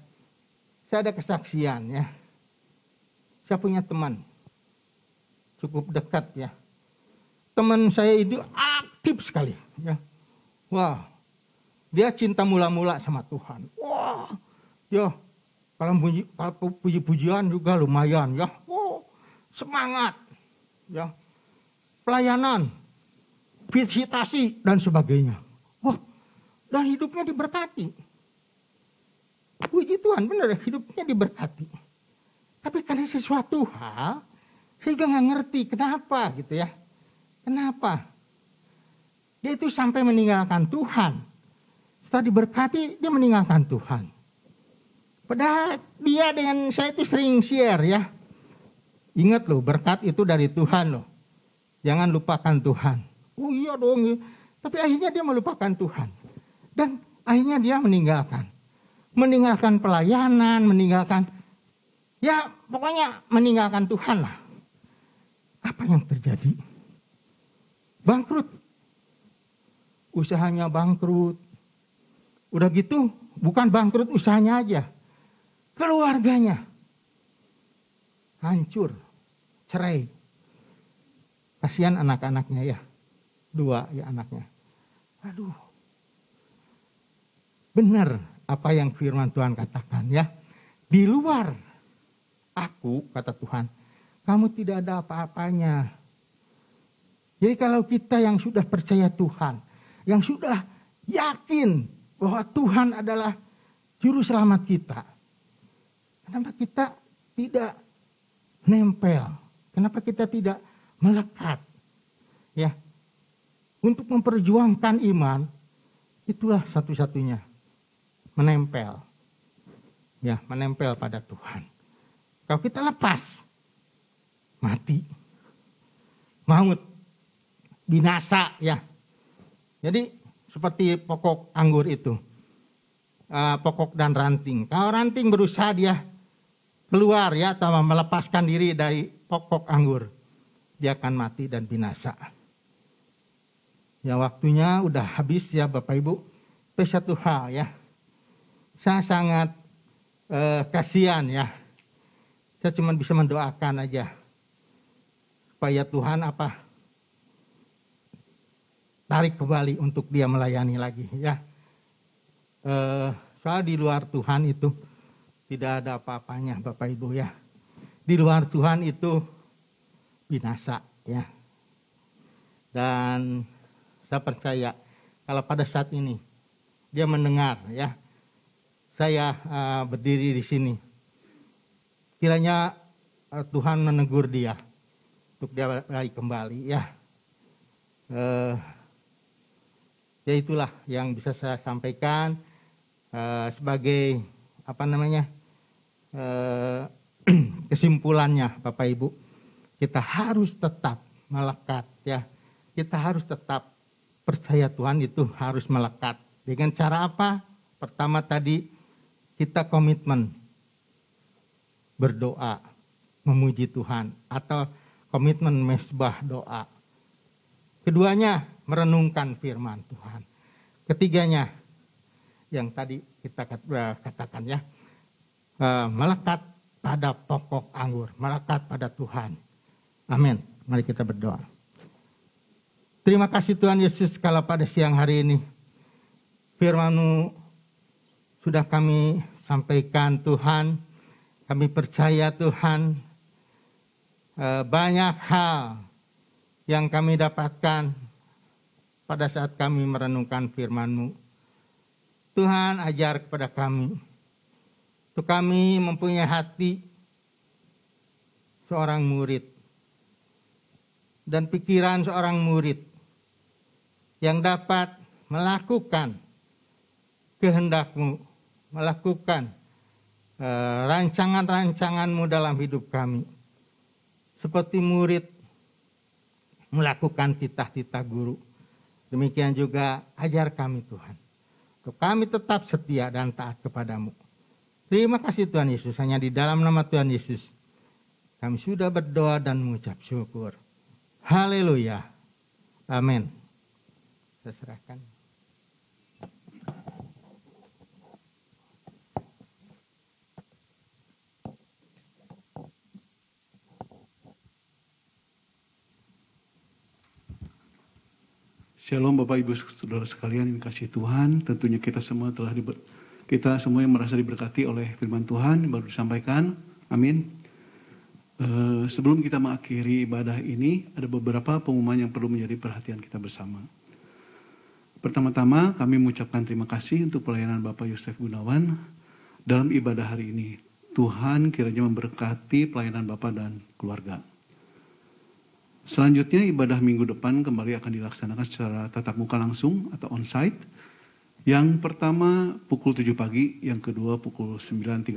Speaker 4: Saya ada kesaksian ya. Saya punya teman, cukup dekat ya. Teman saya itu aktif sekali ya. Wah. Dia cinta mula-mula sama Tuhan. Wah, ya kalau puji-pujian juga lumayan ya. Wah, semangat, ya pelayanan, visitasi dan sebagainya. Wah, dan hidupnya diberkati. Puji Tuhan, benar hidupnya diberkati. Tapi karena sesuatu hal, saya juga nggak ngerti kenapa gitu ya. Kenapa? Dia itu sampai meninggalkan Tuhan. Setelah diberkati, dia meninggalkan Tuhan. Padahal dia dengan saya itu sering share ya. Ingat loh, berkat itu dari Tuhan loh. Jangan lupakan Tuhan. Oh iya dong. Tapi akhirnya dia melupakan Tuhan. Dan akhirnya dia meninggalkan. Meninggalkan pelayanan, meninggalkan. Ya pokoknya meninggalkan Tuhan lah. Apa yang terjadi? Bangkrut. Usahanya bangkrut. Udah gitu, bukan bangkrut usahanya aja. Keluarganya hancur, cerai. Kasihan anak-anaknya ya. 2 ya anaknya. Aduh. Benar apa yang firman Tuhan katakan ya. Di luar aku, kata Tuhan, kamu tidak ada apa-apanya. Jadi kalau kita yang sudah percaya Tuhan, yang sudah yakin bahwa Tuhan adalah juru selamat kita. Kenapa kita tidak nempel? Kenapa kita tidak melekat? Ya, untuk memperjuangkan iman, itulah satu-satunya menempel. Ya, menempel pada Tuhan. Kalau kita lepas, mati, maut, binasa ya. Jadi seperti pokok anggur itu, pokok dan ranting. Kalau ranting berusaha dia keluar ya, atau melepaskan diri dari pokok anggur, dia akan mati dan binasa. Ya waktunya udah habis ya Bapak Ibu. Tapi satu hal ya, saya sangat kasihan ya. Saya cuma bisa mendoakan aja supaya Tuhan tarik kembali untuk dia melayani lagi ya. Soal di luar Tuhan itu tidak ada apa-apanya Bapak Ibu ya. Di luar Tuhan itu binasa ya. Dan saya percaya kalau pada saat ini dia mendengar ya. Saya berdiri di sini. Kiranya Tuhan menegur dia untuk dia balik kembali ya. Ya itulah yang bisa saya sampaikan sebagai kesimpulannya Bapak Ibu. Kita harus tetap melekat ya. Kita harus tetap percaya Tuhan itu harus melekat. Dengan cara apa? Pertama tadi kita komitmen berdoa, memuji Tuhan, atau komitmen mesbah doa. Keduanya merenungkan firman Tuhan. Ketiganya yang tadi kita katakan ya, melekat pada pokok anggur, melekat pada Tuhan. Amin. Mari kita berdoa. Terima kasih Tuhan Yesus kalau pada siang hari ini firman-Mu sudah kami sampaikan Tuhan. Kami percaya Tuhan banyak hal yang kami dapatkan pada saat kami merenungkan firman-Mu. Tuhan ajar kepada kami. Untuk kami mempunyai hati seorang murid. Dan pikiran seorang murid. Yang dapat melakukan kehendak-Mu. Melakukan rancangan-rancangan-Mu dalam hidup kami. Seperti murid melakukan titah-titah guru. Demikian juga ajar kami Tuhan. Untuk kami tetap setia dan taat kepadamu. Terima kasih Tuhan Yesus. Hanya di dalam nama Tuhan Yesus kami sudah berdoa dan mengucap syukur. Haleluya. Amin. Saya serahkan.
Speaker 5: Shalom Bapak Ibu Saudara sekalian yang kasih Tuhan. Tentunya kita semua yang merasa diberkati oleh firman Tuhan yang baru disampaikan. Amin. Sebelum kita mengakhiri ibadah ini, ada beberapa pengumuman yang perlu menjadi perhatian kita bersama. Pertama-tama kami mengucapkan terima kasih untuk pelayanan Bapak Yosef Gunawan dalam ibadah hari ini. Tuhan kiranya memberkati pelayanan Bapak dan keluarga. Selanjutnya ibadah minggu depan kembali akan dilaksanakan secara tatap muka langsung atau on-site. Yang pertama pukul 7 pagi, yang kedua pukul 9.30.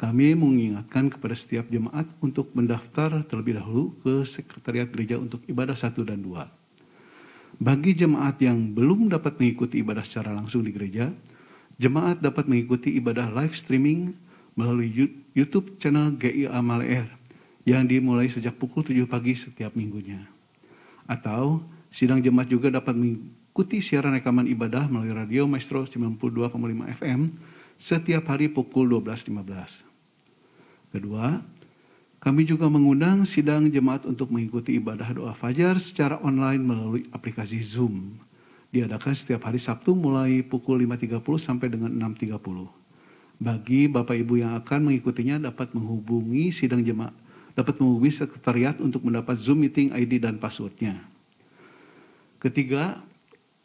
Speaker 5: Kami mengingatkan kepada setiap jemaat untuk mendaftar terlebih dahulu ke Sekretariat Gereja untuk ibadah 1 dan 2. Bagi jemaat yang belum dapat mengikuti ibadah secara langsung di gereja, jemaat dapat mengikuti ibadah live streaming melalui YouTube channel GIA Maleer yang dimulai sejak pukul 7 pagi setiap minggunya. Atau sidang jemaat juga dapat mengikuti siaran rekaman ibadah melalui radio Maestro 92,5 FM setiap hari pukul 12.15. Kedua, kami juga mengundang sidang jemaat untuk mengikuti ibadah doa fajar secara online melalui aplikasi Zoom. Diadakan setiap hari Sabtu mulai pukul 5.30 sampai dengan 6.30. Bagi Bapak Ibu yang akan mengikutinya dapat menghubungi sekretariat untuk mendapat Zoom meeting ID dan passwordnya. Ketiga,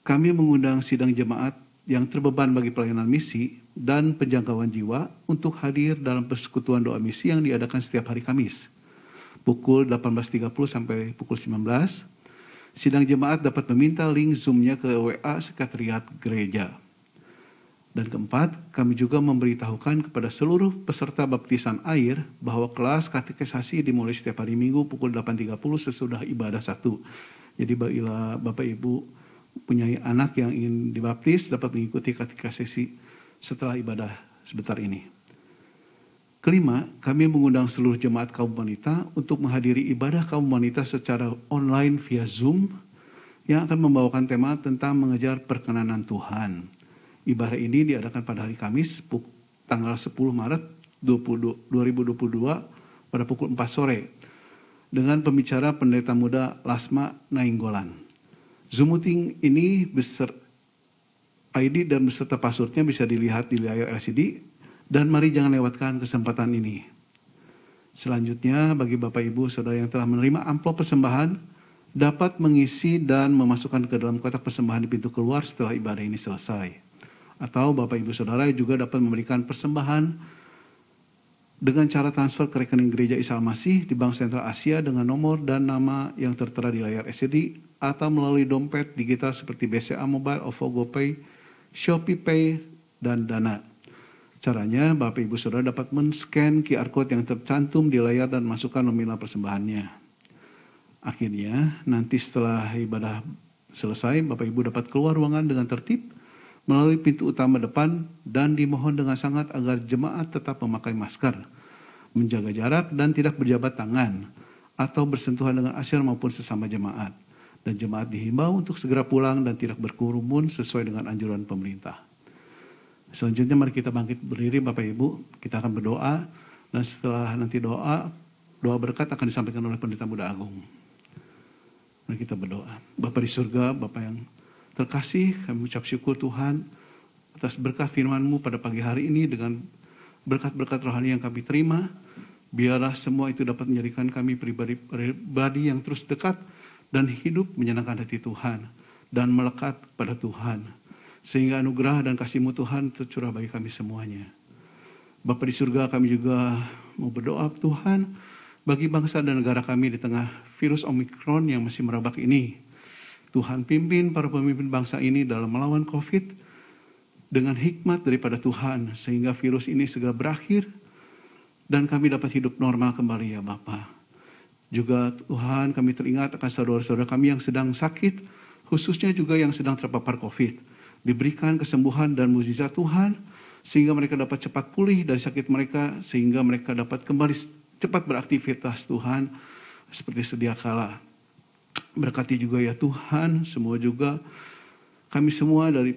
Speaker 5: kami mengundang sidang jemaat yang terbeban bagi pelayanan misi dan penjangkauan jiwa untuk hadir dalam persekutuan doa misi yang diadakan setiap hari Kamis. Pukul 18.30 sampai pukul 19. Sidang jemaat dapat meminta link Zoom-nya ke WA Sekretariat Gereja. Dan keempat, kami juga memberitahukan kepada seluruh peserta baptisan air bahwa kelas katekisasi dimulai setiap hari Minggu pukul 8.30 sesudah ibadah 1. Jadi bila Bapak Ibu punya anak yang ingin dibaptis dapat mengikuti katekisasi setelah ibadah sebentar ini. Kelima, kami mengundang seluruh jemaat kaum wanita untuk menghadiri ibadah kaum wanita secara online via Zoom yang akan membawakan tema tentang mengejar perkenanan Tuhan. Ibadah ini diadakan pada hari Kamis, tanggal 10 Maret 2022 pada pukul 4 sore dengan pembicara pendeta muda Lasma Nainggolan. Zoom meeting ini ID dan beserta passwordnya bisa dilihat di layar LCD dan mari jangan lewatkan kesempatan ini. Selanjutnya bagi Bapak Ibu Saudara yang telah menerima amplop persembahan dapat mengisi dan memasukkan ke dalam kotak persembahan di pintu keluar setelah ibadah ini selesai. Atau Bapak Ibu Saudara juga dapat memberikan persembahan dengan cara transfer ke rekening Gereja Isa Al-Masih di Bank Sentral Asia dengan nomor dan nama yang tertera di layar LCD atau melalui dompet digital seperti BCA Mobile, OVO GoPay, Shopee Pay, dan Dana. Caranya, Bapak Ibu Saudara dapat men-scan QR Code yang tercantum di layar dan masukkan nominal persembahannya. Akhirnya, nanti setelah ibadah selesai, Bapak Ibu dapat keluar ruangan dengan tertib melalui pintu utama depan dan dimohon dengan sangat agar jemaat tetap memakai masker, menjaga jarak dan tidak berjabat tangan atau bersentuhan dengan asyir maupun sesama jemaat. Dan jemaat dihimbau untuk segera pulang dan tidak berkerumun sesuai dengan anjuran pemerintah. Selanjutnya mari kita bangkit berdiri Bapak Ibu, kita akan berdoa dan setelah nanti doa berkat akan disampaikan oleh Pendeta Muda Agung. Mari kita berdoa. Bapa di surga, Bapa yang terkasih, kami ucap syukur Tuhan atas berkat firman-Mu pada pagi hari ini dengan berkat-berkat rohani yang kami terima. Biarlah semua itu dapat menjadikan kami pribadi yang terus dekat dan hidup menyenangkan hati Tuhan dan melekat pada Tuhan. Sehingga anugerah dan kasih-Mu Tuhan tercurah bagi kami semuanya. Bapa di surga, kami juga mau berdoa Tuhan bagi bangsa dan negara kami di tengah virus Omikron yang masih merebak ini. Tuhan pimpin para pemimpin bangsa ini dalam melawan COVID dengan hikmat daripada Tuhan sehingga virus ini segera berakhir dan kami dapat hidup normal kembali ya Bapa. Juga Tuhan kami teringat akan saudara-saudara kami yang sedang sakit, khususnya juga yang sedang terpapar COVID. Diberikan kesembuhan dan mukjizat Tuhan sehingga mereka dapat cepat pulih dari sakit mereka sehingga mereka dapat kembali cepat beraktivitas Tuhan seperti sedia kala. Berkati juga ya Tuhan, semua juga kami semua dengan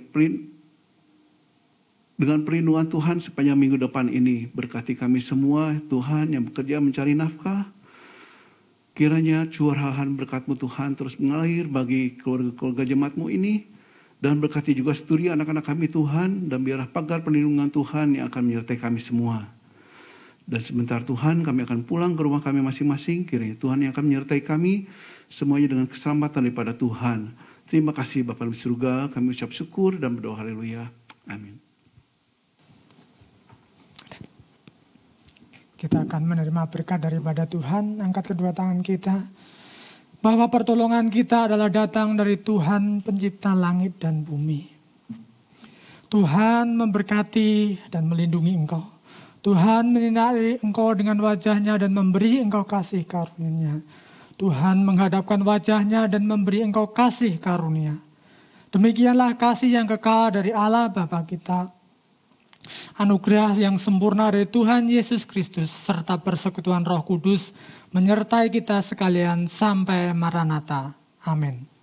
Speaker 5: perlindungan Tuhan sepanjang minggu depan ini. Berkati kami semua Tuhan yang bekerja mencari nafkah. Kiranya curahan berkat-Mu Tuhan terus mengalir bagi keluarga-keluarga jemaat-Mu ini. Dan berkati juga studi anak-anak kami Tuhan. Dan biarlah pagar perlindungan Tuhan yang akan menyertai kami semua. Dan sebentar Tuhan kami akan pulang ke rumah kami masing-masing. Kiranya Tuhan yang akan menyertai kami semuanya dengan keselamatan daripada Tuhan. Terima kasih Bapa di surga, kami ucap syukur dan berdoa haleluya. Amin.
Speaker 1: Kita akan menerima berkat daripada Tuhan. Angkat kedua tangan kita. Bahwa pertolongan kita adalah datang dari Tuhan pencipta langit dan bumi. Tuhan memberkati dan melindungi engkau. Tuhan menyinari engkau dengan wajah-Nya dan memberi engkau kasih karunia-Nya. Tuhan menghadapkan wajah-Nya dan memberi engkau kasih karunia. Demikianlah kasih yang kekal dari Allah Bapa kita. Anugerah yang sempurna dari Tuhan Yesus Kristus serta persekutuan Roh Kudus menyertai kita sekalian sampai Maranatha. Amin.